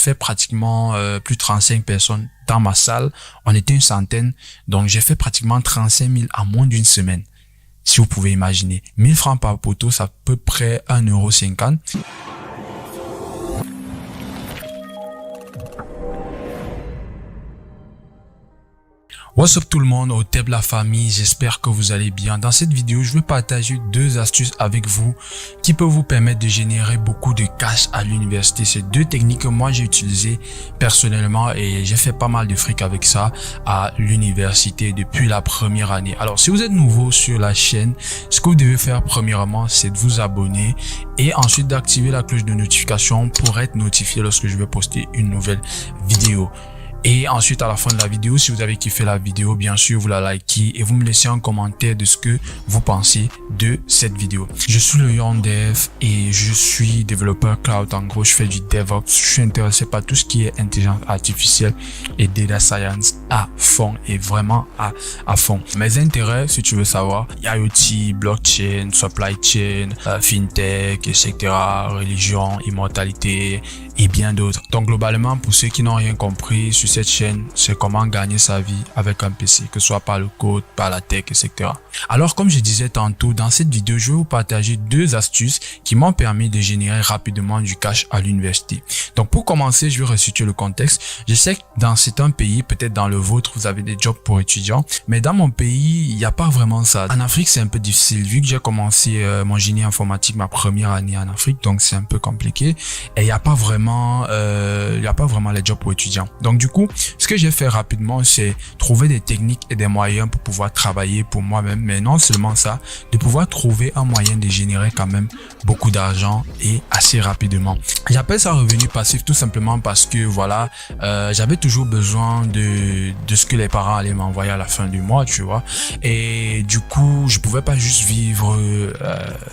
fait pratiquement plus de 35 personnes dans ma salle. On était une centaine, donc j'ai fait pratiquement 35 000 en moins d'une semaine. Si vous pouvez imaginer, 1000 francs par poteau, c'est à peu près 1,50 €. What's up tout le monde, au Teb la famille, j'espère que vous allez bien. Dans cette vidéo, je vais partager 2 astuces avec vous qui peuvent vous permettre de générer beaucoup de cash à l'université. C'est 2 techniques que moi j'ai utilisées personnellement et j'ai fait pas mal de fric avec ça à l'université depuis la première année. Alors si vous êtes nouveau sur la chaîne, ce que vous devez faire premièrement, c'est de vous abonner et ensuite d'activer la cloche de notification pour être notifié lorsque je vais poster une nouvelle vidéo. Et ensuite, à la fin de la vidéo, si vous avez kiffé la vidéo, bien sûr, vous la likez et vous me laissez un commentaire de ce que vous pensez de cette vidéo. Je suis le Young Dev et je suis développeur cloud. En gros, je fais du DevOps. Je suis intéressé par tout ce qui est intelligence artificielle et data science à fond et vraiment à fond. Mes intérêts, si tu veux savoir, IoT, blockchain, supply chain, fintech, etc., religion, immortalité et bien d'autres. Donc, globalement, pour ceux qui n'ont rien compris sur cette chaîne, c'est comment gagner sa vie avec un PC, que ce soit par le code, par la tech, etc. Alors, comme je disais tantôt, dans cette vidéo, je vais vous partager 2 astuces qui m'ont permis de générer rapidement du cash à l'université. Donc, pour commencer, je vais resituer le contexte. Je sais que dans certains pays, peut-être dans le vôtre, vous avez des jobs pour étudiants, mais dans mon pays, il n'y a pas vraiment ça. En Afrique, c'est un peu difficile, vu que j'ai commencé mon génie informatique ma première année en Afrique, donc c'est un peu compliqué. Et il n'y a pas vraiment les jobs pour étudiants. Donc du coup, ce que j'ai fait rapidement, c'est trouver des techniques et des moyens pour pouvoir travailler pour moi-même, mais non seulement ça, de pouvoir trouver un moyen de générer quand même beaucoup d'argent et assez rapidement. J'appelle ça revenu passif tout simplement parce que voilà, j'avais toujours besoin de ce que les parents allaient m'envoyer à la fin du mois, tu vois. Et du coup, je pouvais pas juste vivre,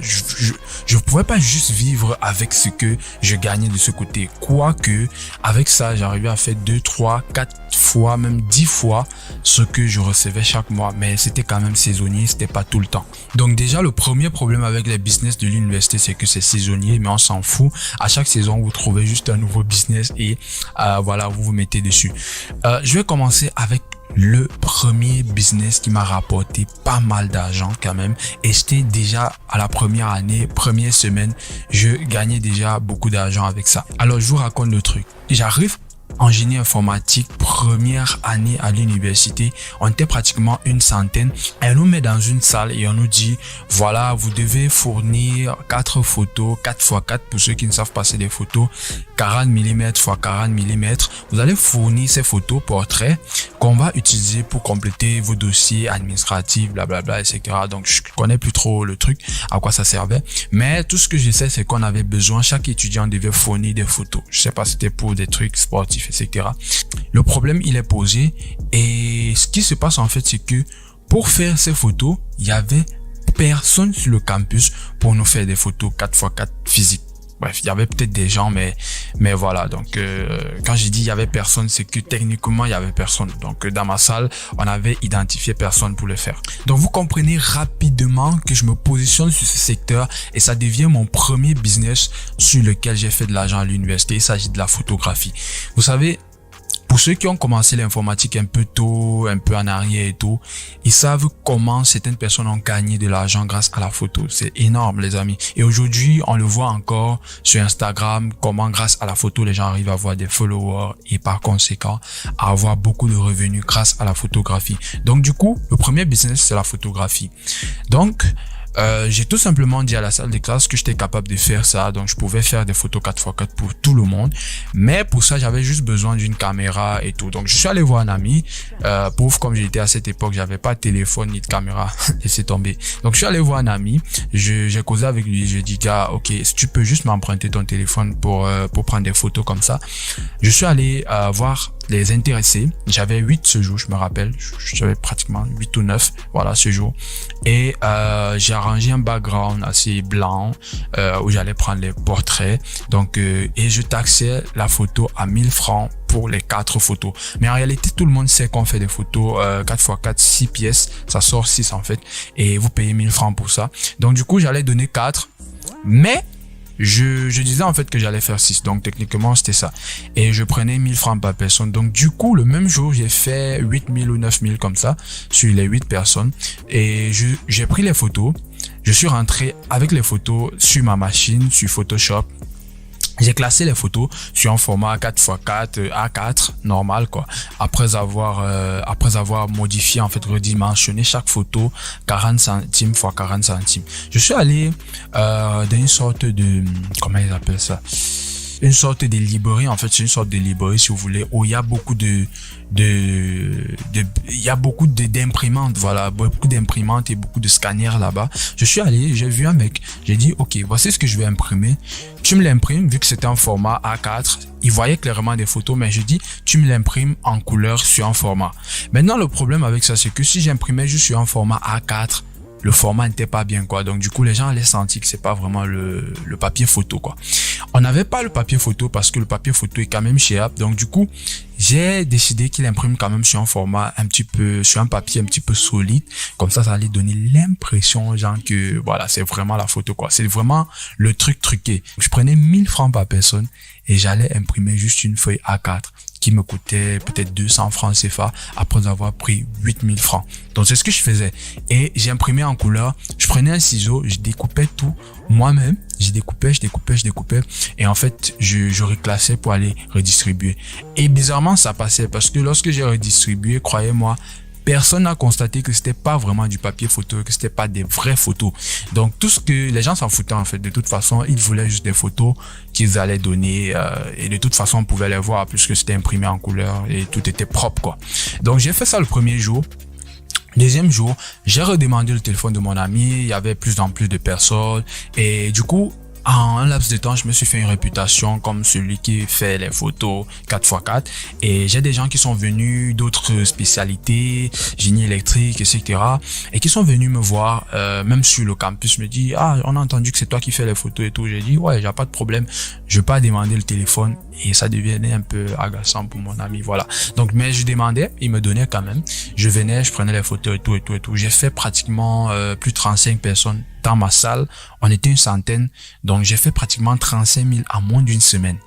je pouvais pas juste vivre avec ce que je gagnais de ce côté. Quoique, avec ça, j'arrivais à faire 2, 3, 4 fois, même 10 fois ce que je recevais chaque mois. Mais c'était quand même saisonnier, c'était pas tout le temps. Donc déjà, le premier problème avec les business de l'université, c'est que c'est saisonnier, mais on s'en fout. À chaque saison, vous trouvez juste un nouveau business et voilà, vous vous mettez dessus. Je vais commencer avec le premier business qui m'a rapporté pas mal d'argent quand même, et c'était déjà à la première année, première semaine, je gagnais déjà beaucoup d'argent avec ça. Alors je vous raconte le truc. J'arrive en génie informatique, première année à l'université, on était pratiquement une centaine. Elle nous met dans une salle et on nous dit, voilà, vous devez fournir 4 photos, 4x4 pour ceux qui ne savent pas c'est des photos, 40 mm x 40 mm. Vous allez fournir ces photos portraits qu'on va utiliser pour compléter vos dossiers administratifs, blablabla, etc. Donc, je connais plus trop le truc, à quoi ça servait. Mais tout ce que je sais, c'est qu'on avait besoin, chaque étudiant devait fournir des photos. Je sais pas, c'était pour des trucs sportifs, etc. Le problème, il est posé. Et ce qui se passe, en fait, c'est que pour faire ces photos, il y avait personne sur le campus pour nous faire des photos 4x4 physiques. Bref, il y avait peut-être des gens, mais voilà. Donc, quand j'ai dit il y avait personne, c'est que techniquement, il y avait personne. Donc, dans ma salle, on avait identifié personne pour le faire. Donc, vous comprenez rapidement que je me positionne sur ce secteur et ça devient mon premier business sur lequel j'ai fait de l'argent à l'université. Il s'agit de la photographie. Vous savez, pour ceux qui ont commencé l'informatique un peu tôt, un peu en arrière et tout, ils savent comment certaines personnes ont gagné de l'argent grâce à la photo. C'est énorme, les amis. Et aujourd'hui, on le voit encore sur Instagram, comment grâce à la photo, les gens arrivent à avoir des followers et par conséquent, à avoir beaucoup de revenus grâce à la photographie. Donc, du coup, le premier business, c'est la photographie. Donc, j'ai tout simplement dit à la salle de classe que j'étais capable de faire ça, donc je pouvais faire des photos 4x4 pour tout le monde, mais pour ça j'avais juste besoin d'une caméra et tout. Donc je suis allé voir un ami, pauvre comme j'étais à cette époque, j'avais pas de téléphone ni de caméra, laissez tomber. Donc je suis allé voir un ami, j'ai causé avec lui, j'ai dit gars, ok, si tu peux juste m'emprunter ton téléphone pour prendre des photos comme ça. Je suis allé voir les intéressés. J'avais 8 ce jour, je me rappelle. J'avais pratiquement 8 ou 9, voilà, ce jour. Et j'ai arrangé un background assez blanc où j'allais prendre les portraits. Donc, et je taxais la photo à 1000 francs pour les 4 photos. Mais en réalité, tout le monde sait qu'on fait des photos 4x4, 6 pièces. Ça sort 6 en fait. Et vous payez 1000 francs pour ça. Donc, du coup, j'allais donner 4. Mais je disais en fait que j'allais faire 6, donc techniquement c'était ça. Et je prenais 1000 francs par personne. Donc du coup, le même jour, j'ai fait 8000 ou 9000 comme ça sur les 8 personnes. Et j'ai pris les photos. Je suis rentré avec les photos sur ma machine, sur Photoshop. J'ai classé les photos sur un format 4x4 A4 normal quoi. Après avoir modifié en fait redimensionné chaque photo 40 centimes x 40 centimes. Je suis allé dans une sorte de comment ils appellent ça, une sorte de librairie en fait, c'est une sorte de librairie si vous voulez où il y a beaucoup d'imprimantes, voilà, beaucoup d'imprimantes et beaucoup de scanners là-bas. Je suis allé, j'ai vu un mec, j'ai dit ok, voici ce que je vais imprimer. Tu me l'imprimes, vu que c'était un format A4, il voyait clairement des photos, mais je dis tu me l'imprimes en couleur sur un format. Maintenant le problème avec ça, c'est que si j'imprimais juste sur un format A4, le format n'était pas bien quoi. Donc du coup les gens allaient sentir que c'est pas vraiment le papier photo quoi. On n'avait pas le papier photo parce que le papier photo est quand même cher. Donc du coup j'ai décidé qu'il imprime quand même sur un format sur un papier un petit peu solide. Comme ça allait donner l'impression aux gens que voilà, c'est vraiment la photo quoi. C'est vraiment le truc truqué. Je prenais 1000 francs par personne et j'allais imprimer juste une feuille A4 qui me coûtait peut-être 200 francs CFA après avoir pris 8000 francs. Donc c'est ce que je faisais. Et j'imprimais en couleur. Je prenais un ciseau, je découpais tout moi-même. Je découpais. Et en fait, je reclassais pour aller redistribuer. Et bizarrement, ça passait parce que lorsque j'ai redistribué, croyez-moi, personne n'a constaté que c'était pas vraiment du papier photo, que c'était pas des vraies photos. Donc tout ce que les gens s'en foutaient en fait, de toute façon, ils voulaient juste des photos qu'ils allaient donner et de toute façon on pouvait les voir puisque c'était imprimé en couleur et tout était propre quoi. Donc j'ai fait ça le premier jour. Deuxième jour, j'ai redemandé le téléphone de mon ami, il y avait plus en plus de personnes et du coup, en un laps de temps, je me suis fait une réputation comme celui qui fait les photos 4x4 et j'ai des gens qui sont venus d'autres spécialités, génie électrique, etc. et qui sont venus me voir, même sur le campus, me dit ah, on a entendu que c'est toi qui fais les photos et tout. J'ai dit ouais, j'ai pas de problème, je vais pas demander le téléphone et ça devenait un peu agaçant pour mon ami, voilà. Donc, mais je demandais, il me donnait quand même. Je venais, je prenais les photos et tout. J'ai fait pratiquement plus de 35 personnes dans ma salle. On était une centaine. Donc, j'ai fait pratiquement 35 000 en moins d'une semaine.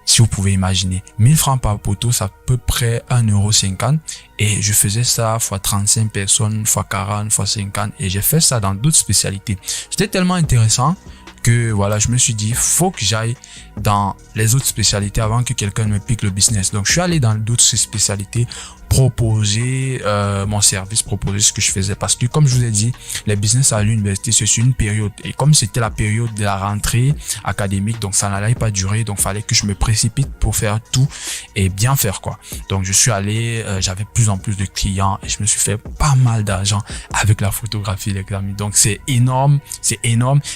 Si vous pouvez imaginer. 1000 francs par poteau, c'est à peu près 1,50 €. Et je faisais ça fois 35 personnes, fois 40, fois 50. Et j'ai fait ça dans d'autres spécialités. C'était tellement intéressant que voilà, je me suis dit, faut que j'aille dans les autres spécialités avant que quelqu'un me pique le business. Donc, je suis allé dans d'autres spécialités proposer mon service, proposer ce que je faisais. Parce que comme je vous ai dit, les business à l'université, c'est sur une période. Et comme c'était la période de la rentrée académique, donc ça n'allait pas durer. Donc, fallait que je me précipite pour faire tout et bien faire quoi. Donc, je suis allé, j'avais plus en plus de clients et je me suis fait pas mal d'argent avec la photographie, les amis. Donc, c'est énorme.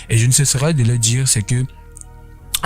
Et je ne cesserai de le dire, c'est que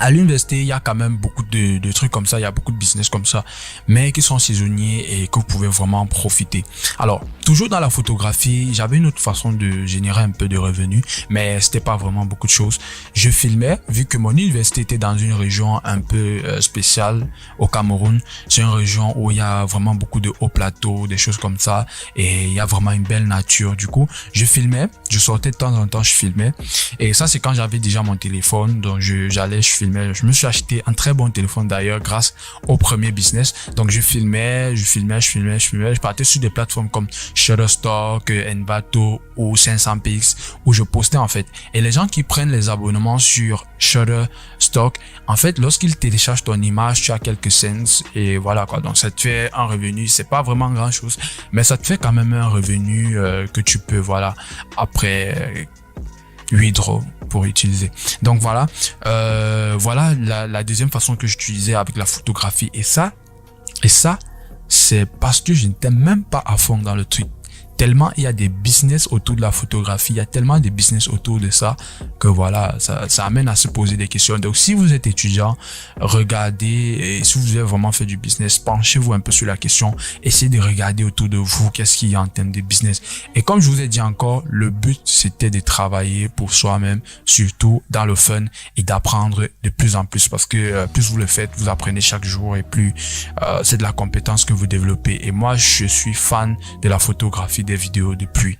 à l'université, il y a quand même beaucoup de trucs comme ça, il y a beaucoup de business comme ça, mais qui sont saisonniers et que vous pouvez vraiment en profiter. Alors, toujours dans la photographie, j'avais une autre façon de générer un peu de revenus, mais c'était pas vraiment beaucoup de choses. Je filmais, vu que mon université était dans une région un peu spéciale au Cameroun. C'est une région où il y a vraiment beaucoup de hauts plateaux, des choses comme ça, et il y a vraiment une belle nature. Du coup, je filmais, je sortais de temps en temps, je filmais, et ça c'est quand j'avais déjà mon téléphone, donc je filmais. Je me suis acheté un très bon téléphone d'ailleurs grâce au premier business. Donc je filmais, je partais sur des plateformes comme Shutterstock, Envato ou 500px où je postais en fait. Et les gens qui prennent les abonnements sur Shutterstock, en fait, lorsqu'ils téléchargent ton image, tu as quelques cents et voilà quoi. Donc ça te fait un revenu, c'est pas vraiment grand chose, mais ça te fait quand même un revenu que tu peux voilà après 8 € pour utiliser. Donc voilà, voilà la deuxième façon que j'utilisais avec la photographie. Et ça, c'est parce que je n'étais même pas à fond dans le truc. Tellement il y a des business autour de la photographie, il y a tellement de business autour de ça que voilà, ça amène à se poser des questions. Donc si vous êtes étudiant, regardez, et si vous avez vraiment fait du business, penchez-vous un peu sur la question, essayez de regarder autour de vous qu'est-ce qu'il y a en termes de business. Et comme je vous ai dit encore, le but c'était de travailler pour soi-même, surtout dans le fun et d'apprendre de plus en plus parce que plus vous le faites, vous apprenez chaque jour et plus c'est de la compétence que vous développez. Et moi je suis fan de la photographie, des vidéos depuis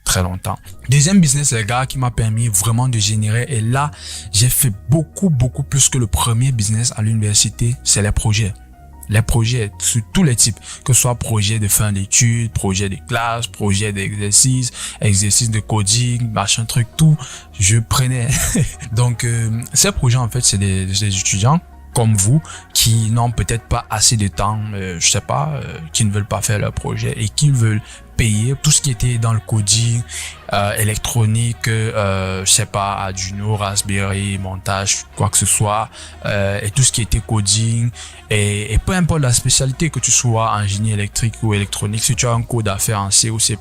très longtemps. Deuxième business, les gars, qui m'a permis vraiment de générer, et là, j'ai fait beaucoup plus que le premier business à l'université, c'est les projets. Les projets sur tous les types, que ce soit projet de fin d'études, projet de classe, projet d'exercice, exercice de coding, machin truc, tout, je prenais. Donc, ces projets, en fait, c'est des étudiants comme vous qui n'ont peut-être pas assez de temps, qui ne veulent pas faire leur projet et qui veulent payer tout ce qui était dans le coding, électronique, Arduino, Raspberry, montage, quoi que ce soit, et tout ce qui était coding, et peu importe la spécialité, que tu sois ingénieur électrique ou électronique, si tu as un code à faire en C ou C++,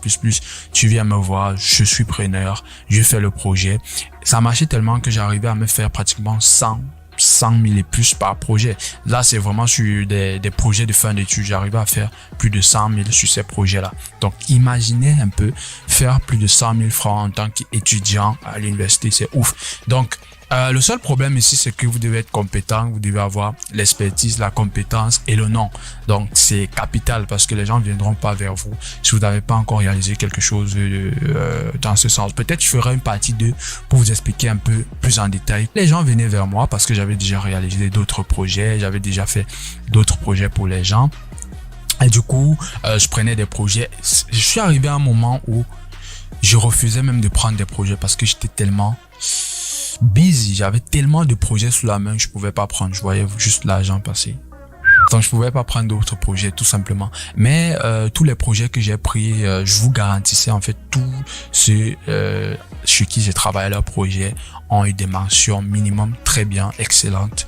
tu viens me voir, je suis preneur, je fais le projet. Ça marchait tellement que j'arrivais à me faire pratiquement 100 000 et plus par projet. Là, c'est vraiment sur des projets de fin d'études. J'arrive à faire plus de 100 000 sur ces projets-là. Donc, imaginez un peu faire plus de 100 000 francs en tant qu'étudiant à l'université. C'est ouf. Donc, le seul problème ici, c'est que vous devez être compétent, vous devez avoir l'expertise, la compétence et le nom. Donc, c'est capital parce que les gens ne viendront pas vers vous si vous n'avez pas encore réalisé quelque chose dans ce sens. Peut-être je ferai une partie 2 pour vous expliquer un peu plus en détail. Les gens venaient vers moi parce que j'avais déjà réalisé d'autres projets, j'avais déjà fait d'autres projets pour les gens. Et du coup, je prenais des projets. Je suis arrivé à un moment où je refusais même de prendre des projets parce que j'étais tellement busy, j'avais tellement de projets sous la main que je pouvais pas prendre, je voyais juste l'argent passer. Donc je pouvais pas prendre d'autres projets tout simplement. Mais tous les projets que j'ai pris, je vous garantissais en fait tous ceux sur qui j'ai travaillé leur projet ont eu des mentions minimum très bien, excellentes.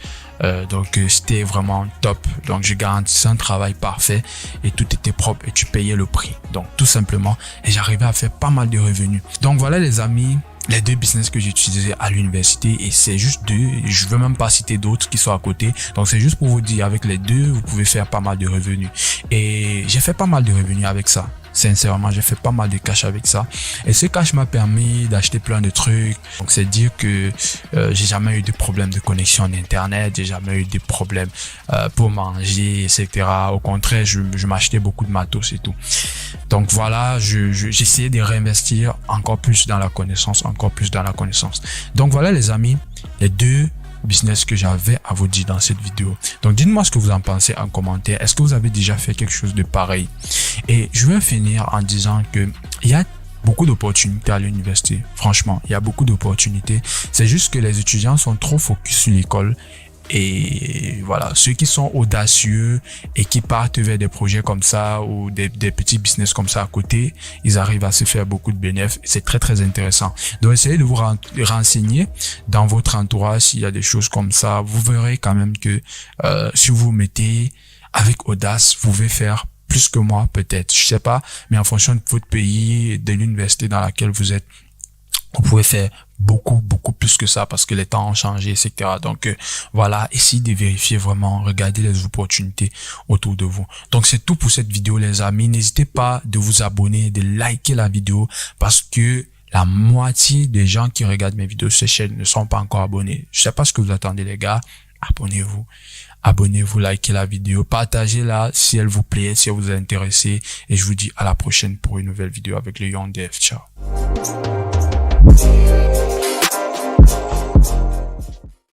Donc c'était vraiment top. Donc je garantissais un travail parfait et tout était propre et tu payais le prix. Donc tout simplement, et j'arrivais à faire pas mal de revenus. Donc voilà les amis, les deux business que j'ai utilisés à l'université, et c'est juste deux, je veux même pas citer d'autres qui sont à côté. Donc c'est juste pour vous dire, avec les deux, vous pouvez faire pas mal de revenus. Et j'ai fait pas mal de revenus avec ça. Sincèrement, j'ai fait pas mal de cash avec ça. Et ce cash m'a permis d'acheter plein de trucs. Donc, c'est dire que j'ai jamais eu de problème de connexion d'internet, j'ai jamais eu de problème pour manger, etc. Au contraire, je m'achetais beaucoup de matos et tout. Donc voilà, j'essayais de réinvestir encore plus dans la connaissance, Donc voilà les amis, les deux business que j'avais à vous dire dans cette vidéo. Donc dites-moi ce que vous en pensez en commentaire. Est-ce que vous avez déjà fait quelque chose de pareil? Et je vais finir en disant que il y a beaucoup d'opportunités à l'université. Franchement, il y a beaucoup d'opportunités. C'est juste que les étudiants sont trop focus sur l'école. Et voilà, ceux qui sont audacieux et qui partent vers des projets comme ça ou des petits business comme ça à côté, ils arrivent à se faire beaucoup de bénéfices. C'est très intéressant. Donc essayez de vous renseigner dans votre entourage s'il y a des choses comme ça. Vous verrez quand même que si vous vous mettez avec audace, vous pouvez faire plus que moi peut-être. Je sais pas, mais en fonction de votre pays et de l'université dans laquelle vous êtes, vous pouvez faire beaucoup plus que ça parce que les temps ont changé, etc. Donc voilà, essayez de vérifier vraiment, regardez les opportunités autour de vous. Donc c'est tout pour cette vidéo les amis. N'hésitez pas de vous abonner, de liker la vidéo parce que la moitié des gens qui regardent mes vidéos sur cette chaîne ne sont pas encore abonnés. Je sais pas ce que vous attendez les gars, abonnez-vous, likez la vidéo, partagez-la si elle vous plaît, si elle vous est intéressée, et je vous dis à la prochaine pour une nouvelle vidéo avec le Young Dev. Ciao.